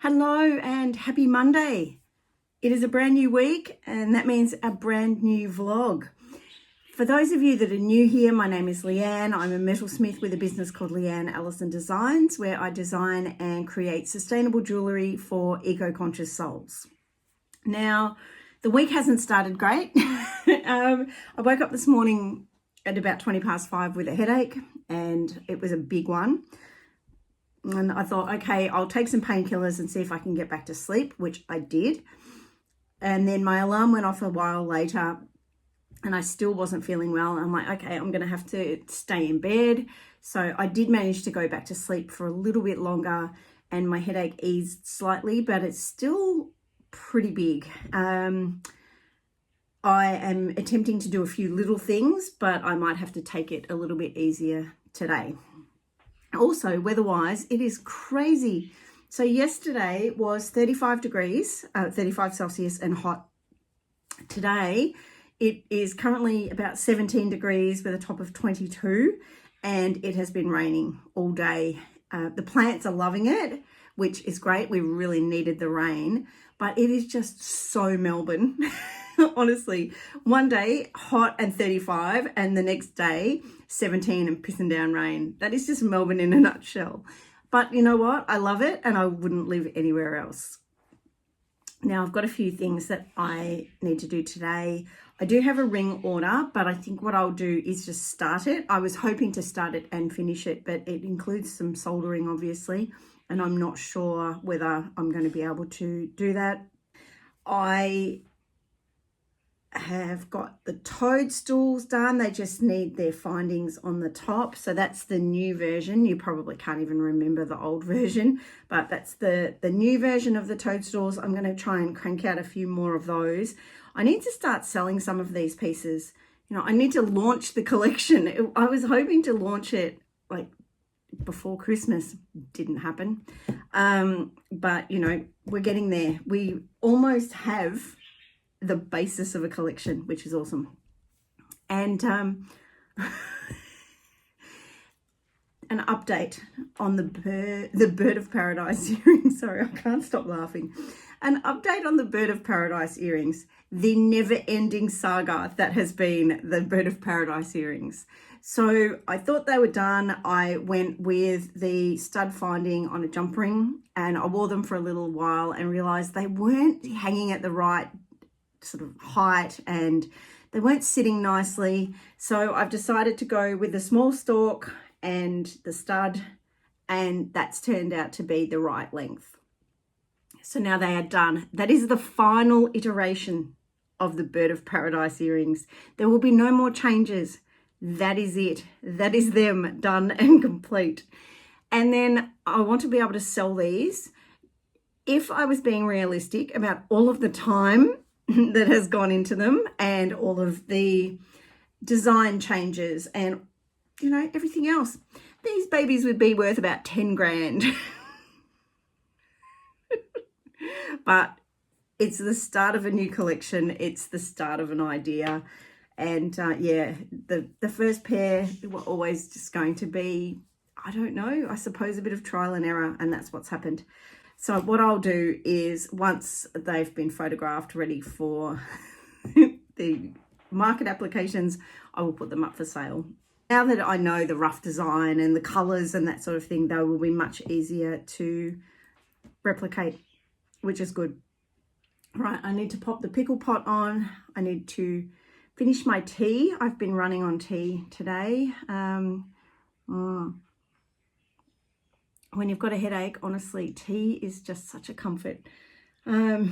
Hello and happy Monday. It is a brand new week and that means a brand new vlog. For those of you that are new here, my name is Leanne. I'm a metalsmith with a business called Leanne Allison Designs, where I design and create sustainable jewellery for eco-conscious souls. Now, the week hasn't started great. I woke up this morning at about 5:20 with a headache, and it was a big one. And I thought, okay, I'll take some painkillers and see if I can get back to sleep, which I did. And then my alarm went off a while later and I still wasn't feeling well. I'm like, okay, I'm going to have to stay in bed. So I did manage to go back to sleep for a little bit longer and my headache eased slightly, but it's still pretty big. I am attempting to do a few little things, but I might have to take it a little bit easier today. Also, weather-wise, it is crazy. So yesterday was 35 degrees, 35 Celsius and hot. Today, it is currently about 17 degrees with a top of 22, and it has been raining all day. The plants are loving it, which is great. We really needed the rain, but it is just so Melbourne. Honestly, one day hot and 35 and the next day 17 and pissing down rain. That is just Melbourne in a nutshell. But you know what? I love it and I wouldn't live anywhere else. Now I've got a few things that I need to do today. I do have a ring order, but I think what I'll do is just start it. I was hoping to start it and finish it, but it includes some soldering obviously, and I'm not sure whether I'm going to be able to do that. I have got the toadstools done. They just need their findings on the top. So that's the new version. You probably can't even remember the old version, but that's the new version of the toadstools. I'm going to try and crank out a few more of those. I need to start selling some of these pieces. You know, I need to launch the collection. I was hoping to launch it like before Christmas. Didn't happen. But you know, we're getting there. We almost have the basis of a collection, which is awesome. And an update on the bird of paradise earrings. Sorry, I can't stop laughing. An update on the bird of paradise earrings, the never-ending saga that has been the bird of paradise earrings. So I thought they were done. I went with the stud finding on a jump ring and I wore them for a little while and realized they weren't hanging at the right sort of height and they weren't sitting nicely. So I've decided to go with the small stalk and the stud, and that's turned out to be the right length. So now they are done. That is the final iteration of the bird of paradise earrings. There will be no more changes. That is it. That is them done and complete. And then I want to be able to sell these. If I was being realistic about all of the time that has gone into them and all of the design changes and, you know, everything else, these babies would be worth about 10 grand. But it's the start of a new collection. It's the start of an idea. And yeah, the first pair were always just going to be, I don't know, I suppose a bit of trial and error, and that's what's happened. So what I'll do is once they've been photographed ready for the market applications, I will put them up for sale. Now that I know the rough design and the colours and that sort of thing, they will be much easier to replicate, which is good. Right, I need to pop the pickle pot on. I need to finish my tea. I've been running on tea today. When you've got a headache, honestly, tea is just such a comfort. I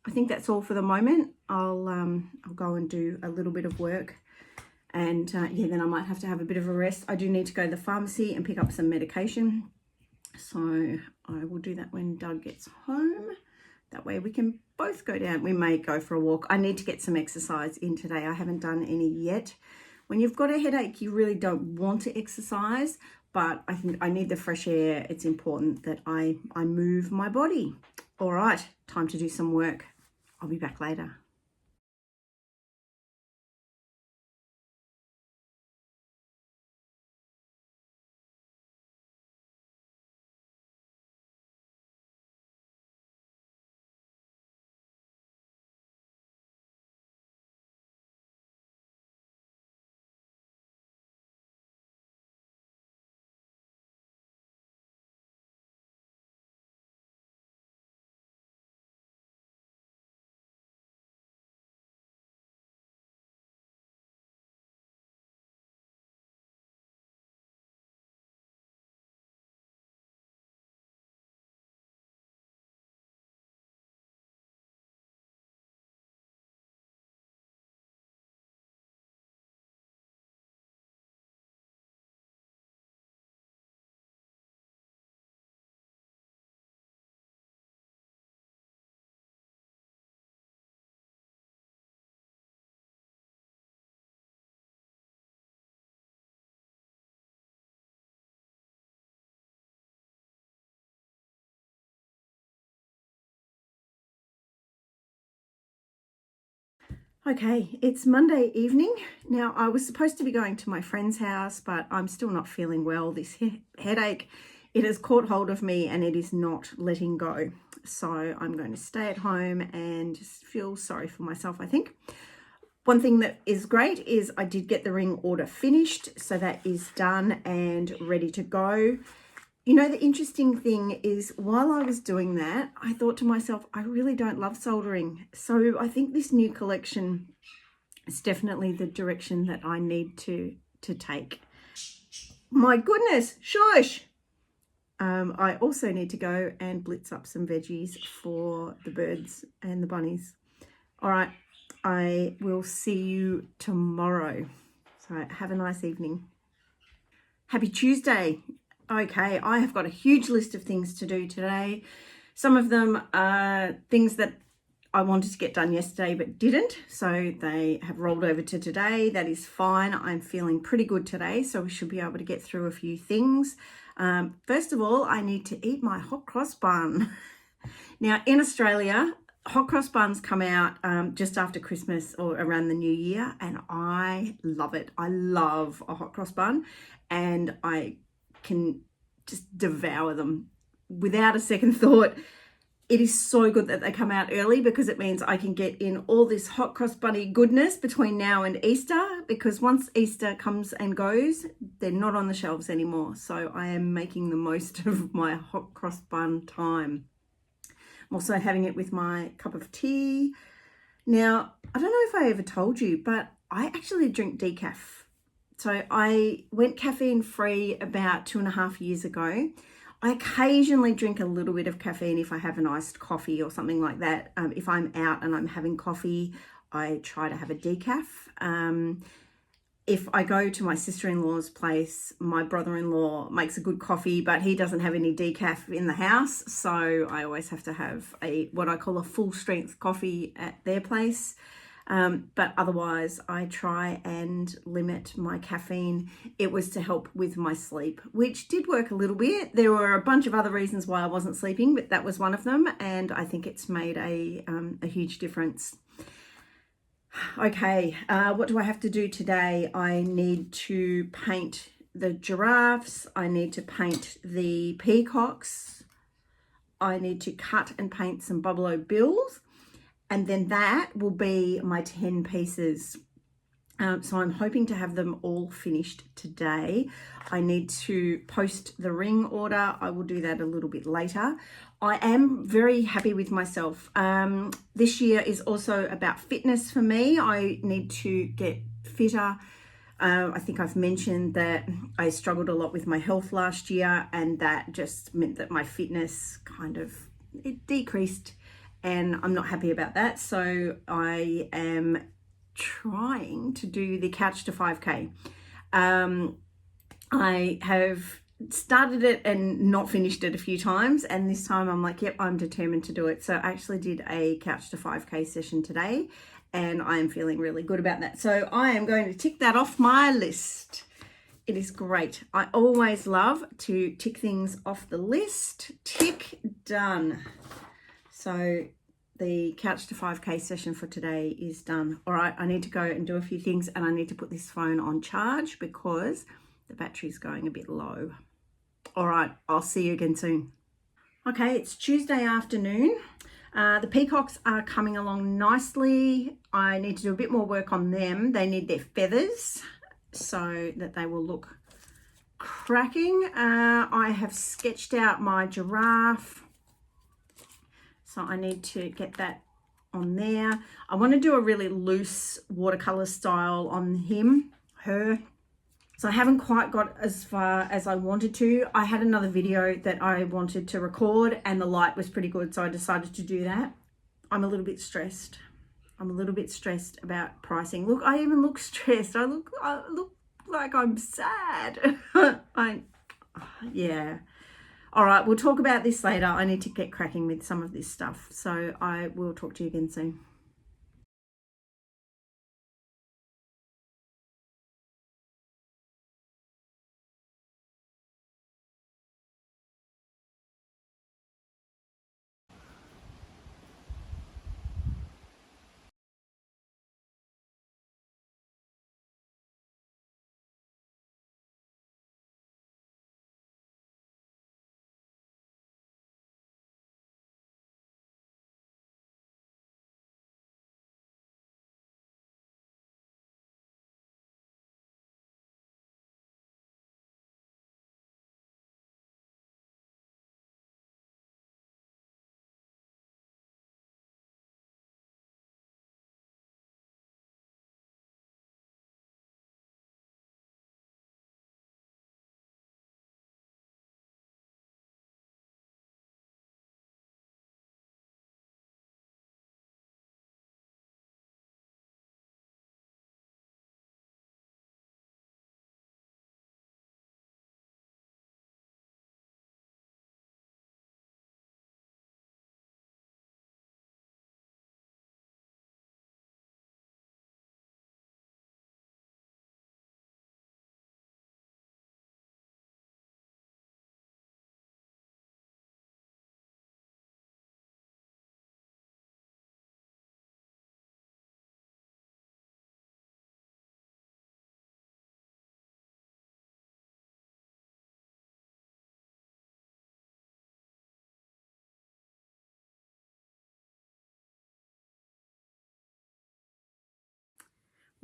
think that's all for the moment. I'll go and do a little bit of work, and yeah, then I might have to have a bit of a rest. I do need to go to the pharmacy and pick up some medication, so I will do that when Doug gets home. That way we can both go down. We may go for a walk. I need to get some exercise in today. I haven't done any yet. When you've got a headache, you really don't want to exercise, but I think I need the fresh air. It's important that I move my body. All right, time to do some work. I'll be back later. Okay, it's Monday evening. Now, I was supposed to be going to my friend's house, but I'm still not feeling well. This headache, it has caught hold of me and it is not letting go. So I'm going to stay at home and just feel sorry for myself, I think. One thing that is great is I did get the ring order finished, so that is done and ready to go. You know, the interesting thing is while I was doing that, I thought to myself, I really don't love soldering. So I think this new collection is definitely the direction that I need to take. My goodness, shush! I also need to go and blitz up some veggies for the birds and the bunnies. All right, I will see you tomorrow. So have a nice evening. Happy Tuesday. Okay, I have got a huge list of things to do today. Some of them are things that I wanted to get done yesterday but didn't, so they have rolled over to today. That is fine. I'm feeling pretty good today, so we should be able to get through a few things. First of all, I need to eat my hot cross bun. Now, in Australia, hot cross buns come out just after Christmas or around the new year, and I love it. I love a hot cross bun, and I can just devour them without a second thought. It is so good that they come out early because it means I can get in all this hot cross bunny goodness between now and Easter, because once Easter comes and goes, they're not on the shelves anymore. So I am making the most of my hot cross bun time. I'm also having it with my cup of tea. Now, I don't know if I ever told you, but I actually drink decaf. So I went caffeine free about 2.5 years ago. I occasionally drink a little bit of caffeine if I have an iced coffee or something like that. If I'm out and I'm having coffee, I try to have a decaf. If I go to my sister-in-law's place, my brother-in-law makes a good coffee, but he doesn't have any decaf in the house. So I always have to have what I call a full strength coffee at their place. But otherwise, I try and limit my caffeine. It was to help with my sleep, which did work a little bit. There were a bunch of other reasons why I wasn't sleeping, but that was one of them. And I think it's made a huge difference. Okay, what do I have to do today? I need to paint the giraffes. I need to paint the peacocks. I need to cut and paint some buffalo bills. And then that will be my 10 pieces. So I'm hoping to have them all finished today. I need to post the ring order. I will do that a little bit later. I am very happy with myself. This year is also about fitness for me. I need to get fitter. I think I've mentioned that I struggled a lot with my health last year, and that just meant that my fitness it decreased, and I'm not happy about that. So I am trying to do the Couch to 5K. I have started it and not finished it a few times, and this time I'm like, yep, I'm determined to do it. So I actually did a Couch to 5K session today, and I am feeling really good about that. So I am going to tick that off my list. It is great. I always love to tick things off the list. Tick, done. So the Couch to 5K session for today is done. All right, I need to go and do a few things, and I need to put this phone on charge because the battery's going a bit low. All right, I'll see you again soon. Okay, it's Tuesday afternoon. The peacocks are coming along nicely. I need to do a bit more work on them. They need their feathers so that they will look cracking. I have sketched out my giraffe. So I need to get that on there. I want to do a really loose watercolor style on her. So I haven't quite got as far as I wanted to. I had another video that I wanted to record and the light was pretty good, so I decided to do that. I'm a little bit stressed. I'm a little bit stressed about pricing. Look, I even look stressed. I look like I'm sad. Yeah. All right, we'll talk about this later. I need to get cracking with some of this stuff. So I will talk to you again soon.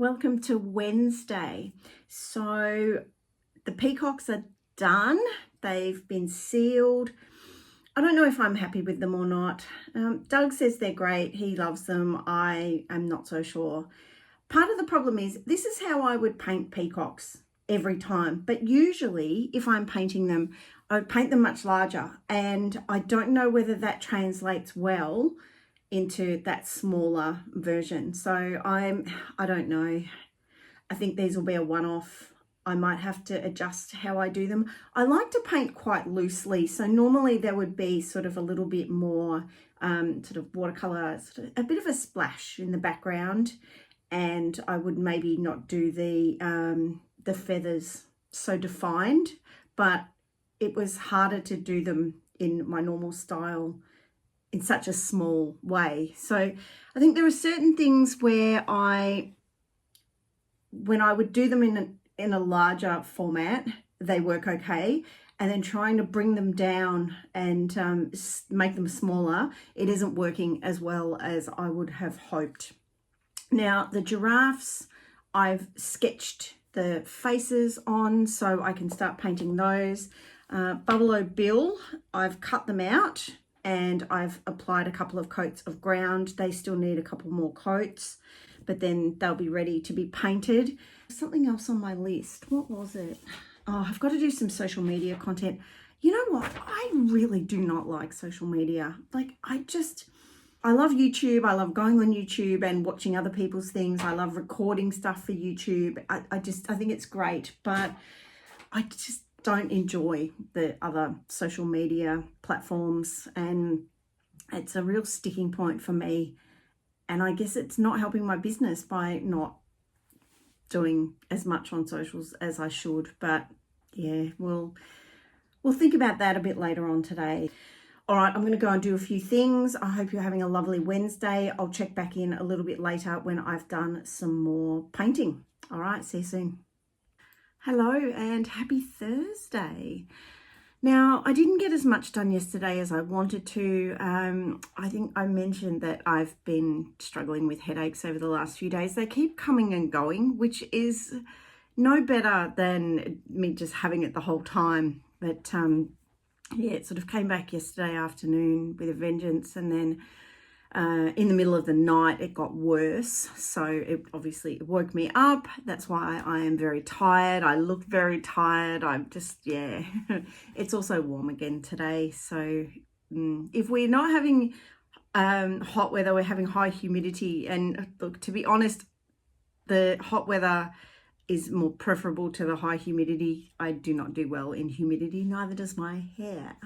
Welcome to Wednesday. So the peacocks are done. They've been sealed. I don't know if I'm happy with them or not. Doug says they're great. He loves them. I am not so sure. Part of the problem is this is how I would paint peacocks every time. But usually if I'm painting them, I would paint them much larger. And I don't know whether that translates well into that smaller version. So I don't know. I think these will be a one-off. I might have to adjust how I do them. I like to paint quite loosely. So normally there would be sort of a little bit more sort of watercolor, sort of a bit of a splash in the background. And I would maybe not do the feathers so defined, but it was harder to do them in my normal style in such a small way. So I think there are certain things where when I would do them in a larger format, they work okay. And then trying to bring them down and make them smaller, it isn't working as well as I would have hoped. Now, the giraffes, I've sketched the faces on so I can start painting those. Buffalo Bill, I've cut them out and I've applied a couple of coats of ground. They still need a couple more coats, but then they'll be ready to be painted. Something else on my list. What was it? Oh, I've got to do some social media content. You know what? I really do not like social media. Like, I love YouTube. I love going on YouTube and watching other people's things. I love recording stuff for YouTube. I think it's great, but I just don't enjoy the other social media platforms, and it's a real sticking point for me. And I guess it's not helping my business by not doing as much on socials as I should. But yeah, we'll think about that a bit later on today. All right, I'm going to go and do a few things. I hope you're having a lovely Wednesday. I'll check back in a little bit later when I've done some more painting. All right, see you soon. Hello and happy Thursday. Now, I didn't get as much done yesterday as I wanted to. I think I mentioned that I've been struggling with headaches over the last few days. They keep coming and going, which is no better than me just having it the whole time. But yeah, it sort of came back yesterday afternoon with a vengeance, and then in the middle of the night it got worse. So it obviously woke me up. That's why I am very tired. I look very tired. I'm just, yeah. It's also warm again today. So if we're not having hot weather, we're having high humidity. And look, to be honest, the hot weather is more preferable to the high humidity. I do not do well in humidity, neither does my hair.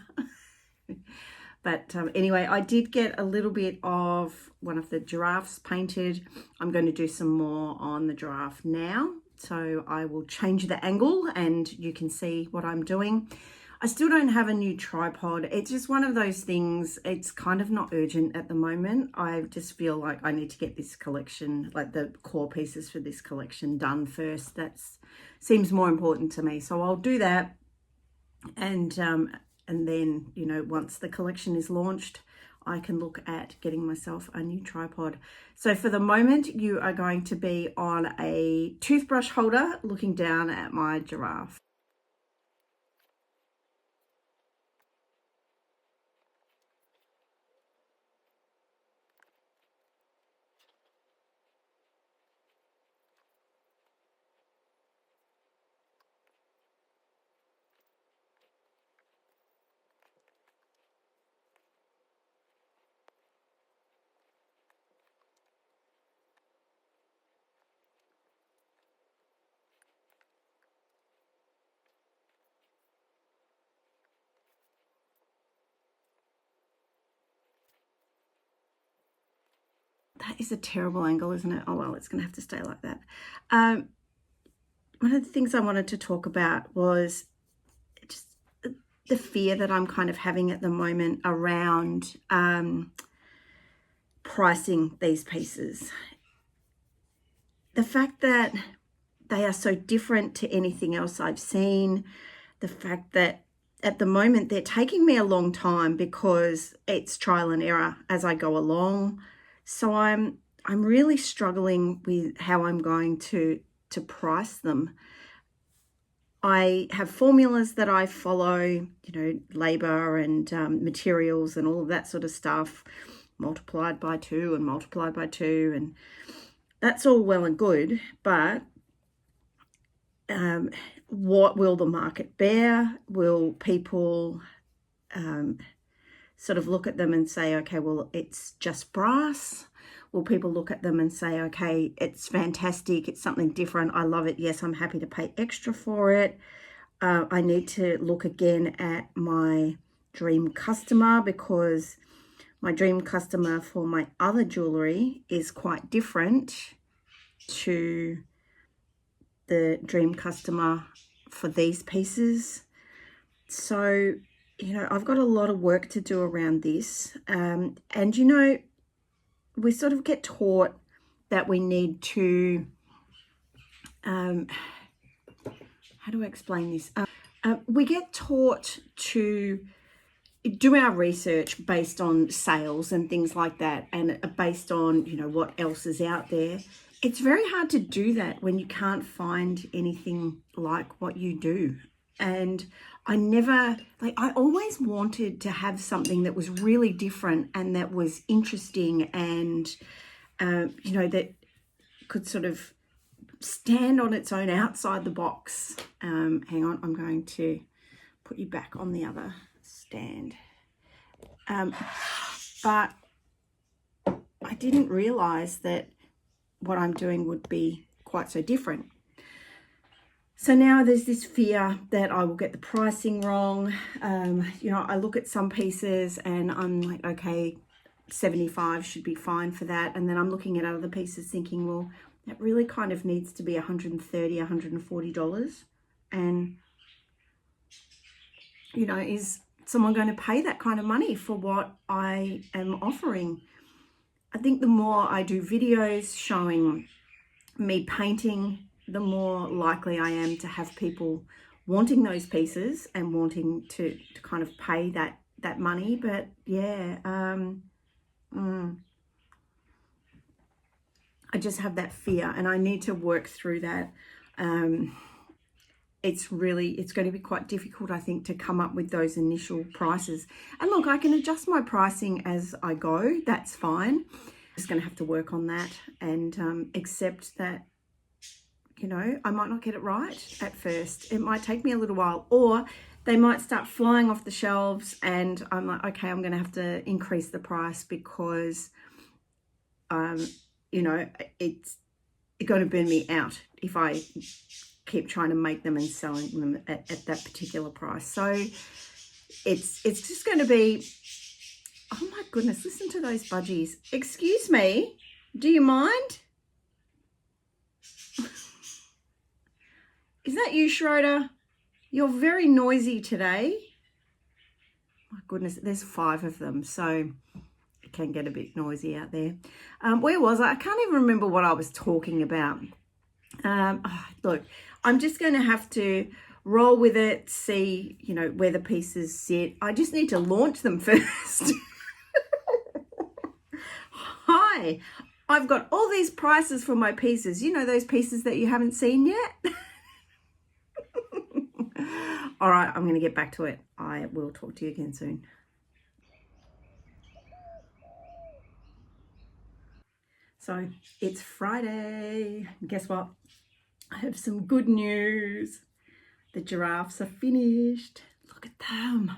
But anyway, I did get a little bit of one of the giraffes painted. I'm going to do some more on the giraffe now. So I will change the angle and you can see what I'm doing. I still don't have a new tripod. It's just one of those things. It's kind of not urgent at the moment. I just feel like I need to get this collection, like the core pieces for this collection, done first. That seems more important to me. So I'll do that. And then, you know, once the collection is launched, I can look at getting myself a new tripod. So for the moment, you are going to be on a toothbrush holder looking down at my giraffe. That is a terrible angle, isn't it? Oh, well, it's going to have to stay like that. One of the things I wanted to talk about was just the fear that I'm kind of having at the moment around pricing these pieces. The fact that they are so different to anything else I've seen, the fact that at the moment they're taking me a long time because it's trial and error as I go along. So I'm I'm really struggling with how I'm going to price them. I have formulas that I follow, you know, labor and materials and all of that sort of stuff, multiplied by 2 and multiplied by 2, and that's all well and good, but what will the market bear? Will people sort of look at them and say, okay, well, it's just brass? Will people look at them and say, okay, it's fantastic, it's something different, I love it, yes, I'm happy to pay extra for it? I need to look again at my dream customer, because my dream customer for my other jewellery is quite different to the dream customer for these pieces. So, you know, I've got a lot of work to do around this. And, you know, we sort of get taught that we need to, how do I explain this? We get taught to do our research based on sales and things like that, and based on, you know, what else is out there. It's very hard to do that when you can't find anything like what you do. And I always wanted to have something that was really different and that was interesting and, you know, that could sort of stand on its own outside the box. Hang on, I'm going to put you back on the other stand. But I didn't realize that what I'm doing would be quite so different. So now there's this fear that I will get the pricing wrong. You know, I look at some pieces and I'm like, okay, 75 should be fine for that. And then I'm looking at other pieces thinking, well, that really kind of needs to be $130, $140. And, you know, is someone going to pay that kind of money for what I am offering? I think the more I do videos showing me painting, the more likely I am to have people wanting those pieces and wanting to kind of pay that money. But yeah, I just have that fear and I need to work through that. It's going to be quite difficult, I think, to come up with those initial prices. And look, I can adjust my pricing as I go. That's fine. I'm just going to have to work on that and accept that, you know, I might not get it right at first. It might take me a little while, or they might start flying off the shelves and I'm like, okay, I'm going to have to increase the price because, you know, it's going to burn me out if I keep trying to make them and selling them at that particular price. So it's just going to be, oh my goodness, listen to those budgies. Excuse me, do you mind? Is that you, Schroeder? You're very noisy today. My goodness, there's 5 of them, so it can get a bit noisy out there. Where was I? I can't even remember what I was talking about. Look, I'm just going to have to roll with it, see, you know, where the pieces sit. I just need to launch them first. Hi, I've got all these prices for my pieces. You know, those pieces that you haven't seen yet? All right, I'm going to get back to it. I will talk to you again soon. So it's Friday. Guess what? I have some good news. The giraffes are finished. Look at them.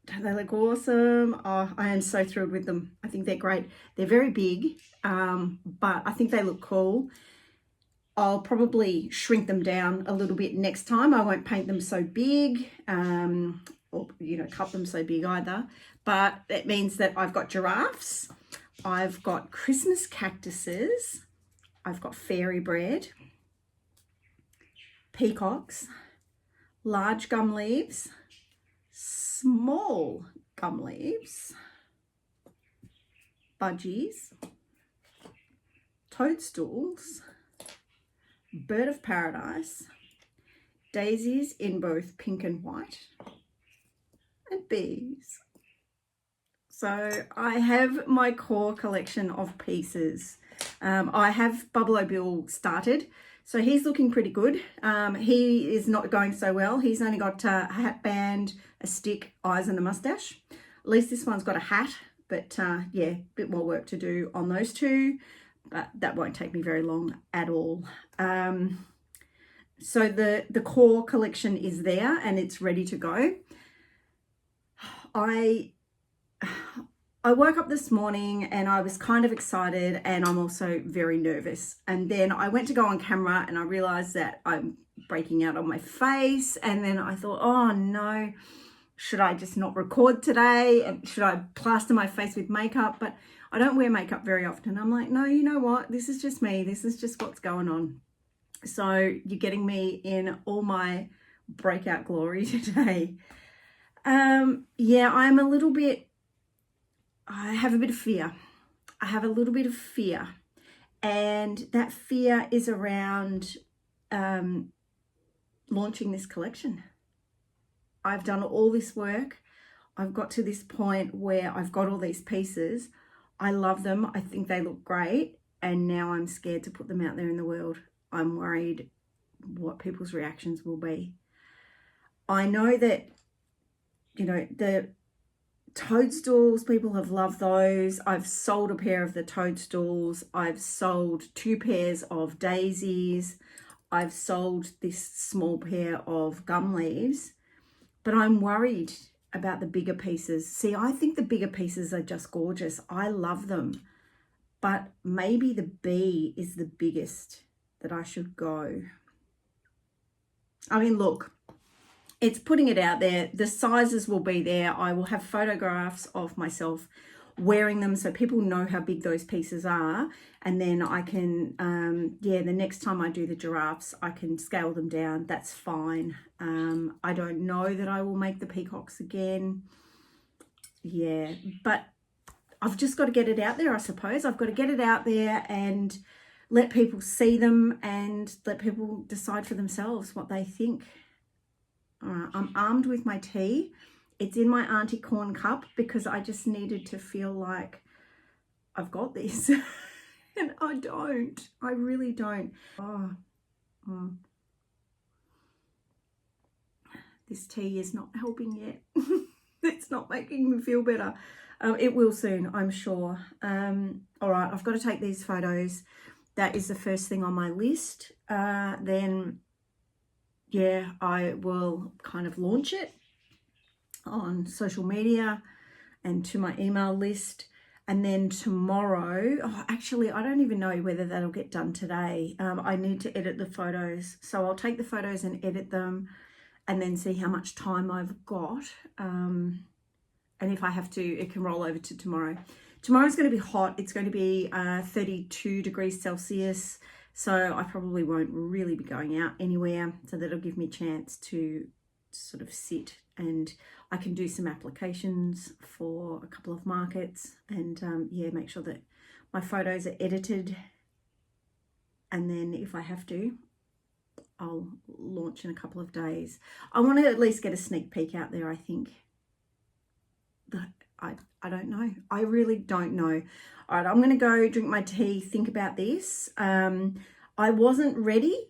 Don't they look awesome? Oh, I am so thrilled with them. I think they're great. They're very big, but I think they look cool. I'll probably shrink them down a little bit next time. I won't paint them so big, or, you know, cut them so big either. But that means that I've got giraffes, I've got Christmas cactuses, I've got fairy bread, peacocks, large gum leaves, small gum leaves, budgies, toadstools, bird of paradise, daisies in both pink and white, and bees. So I have my core collection of pieces. I have Bubble Bill started, so he's looking pretty good. He is not going so well. He's only got a hat band, a stick, eyes and a mustache. At least this one's got a hat, but yeah, a bit more work to do on those two, but that won't take me very long at all. So the core collection is there and it's ready to go. I woke up this morning and I was kind of excited, and I'm also very nervous. And then I went to go on camera and I realized that I'm breaking out on my face. And then I thought, oh no, should I just not record today? And should I plaster my face with makeup? But I don't wear makeup very often. I'm like, no, you know what? This is just me. This is just what's going on. So you're getting me in all my breakout glory today. Yeah, I have a bit of fear. I have a little bit of fear, and that fear is around launching this collection. I've done all this work. I've got to this point where I've got all these pieces. I love them. I think they look great. And now I'm scared to put them out there in the world. I'm worried what people's reactions will be. I know that, you know, the toadstools, people have loved those. I've sold a pair of the toadstools. I've sold 2 pairs of daisies. I've sold this small pair of gum leaves, but I'm worried about the bigger pieces. See, I think the bigger pieces are just gorgeous. I love them, but maybe the B is the biggest that I should go. I mean, look, it's putting it out there. The sizes will be there. I will have photographs of myself wearing them so people know how big those pieces are. And then I can, yeah, the next time I do the giraffes, I can scale them down. That's fine. I don't know that I will make the peacocks again. Yeah, but I've just got to get it out there, I suppose. I've got to get it out there and let people see them and let people decide for themselves what they think. All right, I'm armed with my tea. It's in my Auntie Corn cup because I just needed to feel like I've got this. And I don't. I really don't. This tea is not helping yet. It's not making me feel better. It will soon, I'm sure. All right, I've got to take these photos. That is the first thing on my list. Then, yeah, I will kind of launch it on social media and to my email list. And then tomorrow, actually, I don't even know whether that'll get done today. I need to edit the photos. So I'll take the photos and edit them and then see how much time I've got. And if I have to, it can roll over to tomorrow. Tomorrow's going to be hot. It's going to be 32 degrees Celsius. So I probably won't really be going out anywhere. So that'll give me a chance to sort of sit, and I can do some applications for a couple of markets and yeah, make sure that my photos are edited. And then if I have to, I'll launch in a couple of days. I want to at least get a sneak peek out there, I think. I don't know. I really don't know. All right, I'm going to go drink my tea, think about this. I wasn't ready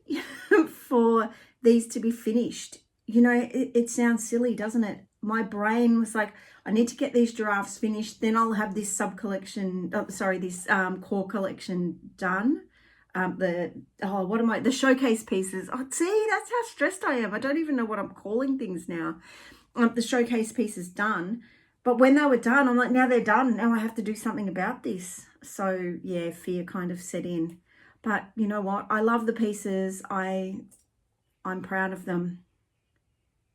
for these to be finished. You know, it sounds silly, doesn't it? My brain was like, I need to get these giraffes finished. Then I'll have this sub-collection, this core collection done. The showcase pieces. Oh, see, that's how stressed I am. I don't even know what I'm calling things now. The showcase pieces done. But when they were done, I'm like, now they're done. Now I have to do something about this. So yeah, fear kind of set in. But you know what? I love the pieces. I'm proud of them.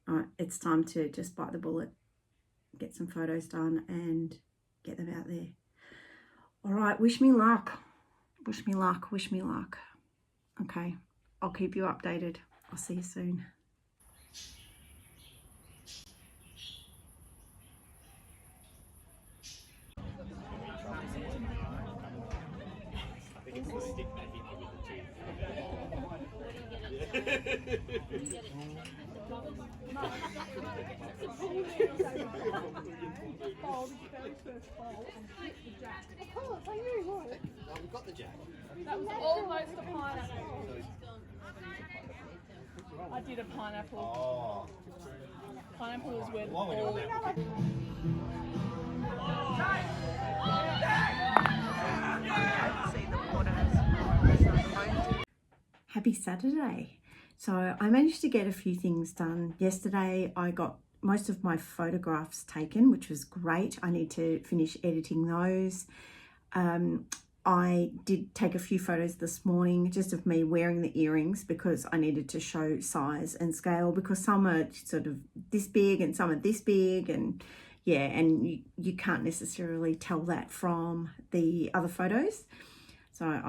All right, it's time to just bite the bullet, get some photos done and get them out there. All right, wish me luck. Wish me luck, wish me luck. Okay, I'll keep you updated. I'll see you soon. We've got the jack. That was almost a pineapple. I did a pineapple. Oh. Pineapple is where the While we're ball. doing that, Happy Saturday. So I managed to get a few things done. Yesterday I got most of my photographs taken, which was great. I need to finish editing those. I did take a few photos this morning just of me wearing the earrings because I needed to show size and scale, because some are sort of this big and some are this big, and yeah, and you can't necessarily tell that from the other photos. So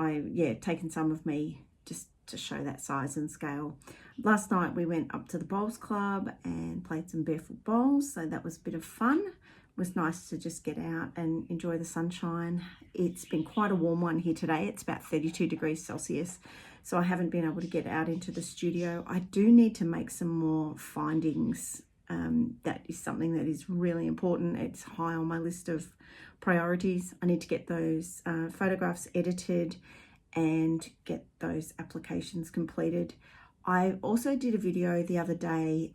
taken some of me just to show that size and scale. Last night we went up to the bowls club and played some barefoot bowls, so that was a bit of fun. It was nice to just get out and enjoy the sunshine. It's been quite a warm one here today. It's about 32 degrees Celsius, so I haven't been able to get out into the studio. I do need to make some more findings. That is something that is really important. It's high on my list of priorities. I need to get those photographs edited and get those applications completed. I also did a video the other day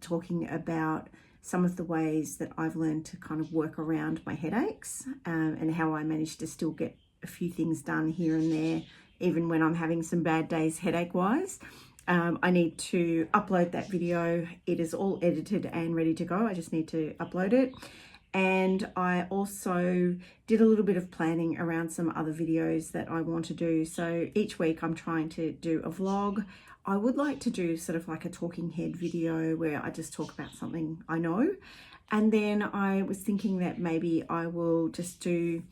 talking about some of the ways that I've learned to kind of work around my headaches, and how I managed to still get a few things done here and there, even when I'm having some bad days headache wise. I need to upload that video. It is all edited and ready to go. I just need to upload it. And I also did a little bit of planning around some other videos that I want to do. So each week I'm trying to do a vlog. I would like to do sort of like a talking head video where I just talk about something I know. And then I was thinking that maybe I will just do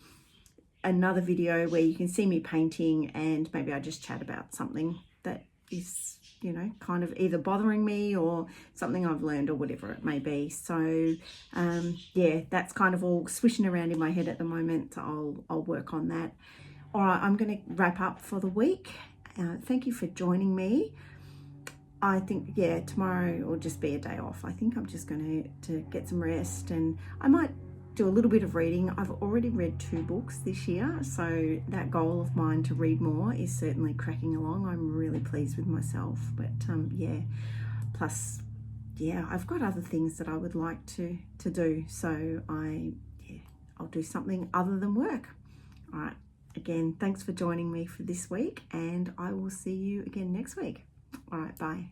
another video where you can see me painting, and maybe I just chat about something that is, you know, kind of either bothering me or something I've learned or whatever it may be. So yeah, that's kind of all swishing around in my head at the moment. So I'll work on that. All right, I'm going to wrap up for the week. Thank you for joining me. I think, yeah, tomorrow will just be a day off. I think I'm just going to get some rest, and I might do a little bit of reading. I've already read 2 books this year, so that goal of mine to read more is certainly cracking along. I'm really pleased with myself, but yeah, plus, yeah, I've got other things that I would like to do, so I'll do something other than work. All right, again, thanks for joining me for this week, and I will see you again next week. All right, bye.